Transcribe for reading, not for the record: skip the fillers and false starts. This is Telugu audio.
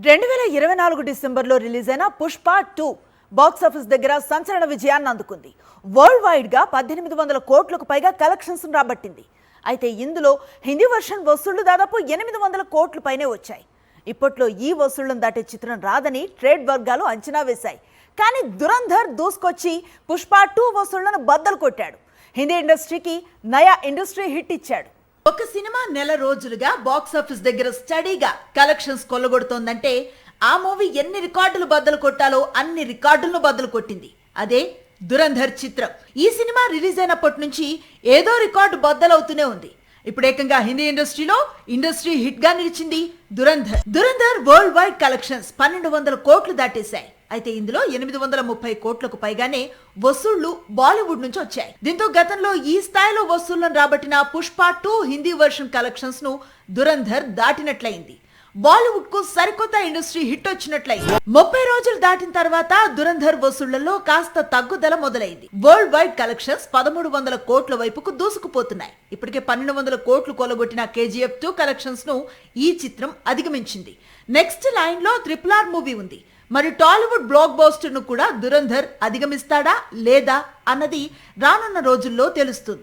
2024 డిసెంబర్లో రిలీజ్ అయిన పుష్ప 2 బాక్సాఫీస్ దగ్గర సంచలన విజయాన్ని అందుకుంది. వరల్డ్ వైడ్ గా 1800 కోట్లకు పైగా కలెక్షన్స్ రాబట్టింది. అయితే ఇందులో హిందీ వర్షన్ వసూళ్లు దాదాపు 800 కోట్ల పైనే వచ్చాయి. ఇప్పట్లో ఈ వసూళ్లను దాటే చిత్రం రాదని ట్రేడ్ వర్గాలు అంచనా వేశాయి. కానీ దురంధర్ దూసుకొచ్చి పుష్ప 2 వసూళ్లను బద్దలు కొట్టాడు. హిందీ ఇండస్ట్రీకి నయా ఇండస్ట్రీ హిట్ ఇచ్చాడు. ఒక సినిమా నెల రోజులుగా బాక్సాఫీస్ దగ్గర స్టడీగా కలెక్షన్స్ కొల్లగొడుతోందంటే ఆ మూవీ ఎన్ని రికార్డులు బద్దలు కొట్టాలో అన్ని రికార్డులను బద్దలు కొట్టింది. అదే దురంధర్ చిత్రం. ఈ సినిమా రిలీజ్ అయినప్పటి నుంచి ఏదో రికార్డు బద్దలవుతూనే ఉంది. ఇప్పుడు ఏకంగా హిందీ ఇండస్ట్రీ హిట్ గా నిలిచింది దురంధర్ వరల్డ్ వైడ్ కలెక్షన్స్ 1200 కోట్లు దాటేశాయి. అయితే ఇందులో 830 కోట్లకు పైగానే వసూళ్లు బాలీవుడ్ నుంచి వచ్చాయి. దీంతో గతంలో ఈ స్థాయిలో వసూళ్లను రాబట్టిన పుష్ప 2 హిందీ వర్షన్ కలెక్షన్స్ ను దురంధర్ దాటినట్లయింది. బాలీవుడ్ కు సరికొత్త ఇండస్ట్రీ హిట్ వచ్చినట్లయింది. 30 రోజులు దాటిన తర్వాత దురంధర్ వసూళ్లలో కాస్త తగ్గుదల మొదలైంది. వరల్డ్ వైడ్ కలెక్షన్స్ 1300 కోట్ల వైపుకు దూసుకుపోతున్నాయి. ఇప్పటికే 1200 కోట్లు కొలగొట్టిన KGF 2 కలెక్షన్స్ ను ఈ చిత్రం అధిగమించింది. నెక్స్ట్ లైన్ లో RRR మూవీ ఉంది. మరి టాలీవుడ్ బ్లాక్ బస్టర్ ను కూడా దురంధర్ అధిగమిస్తాడా లేదా అన్నది రానున్న రోజుల్లో తెలుస్తుంది.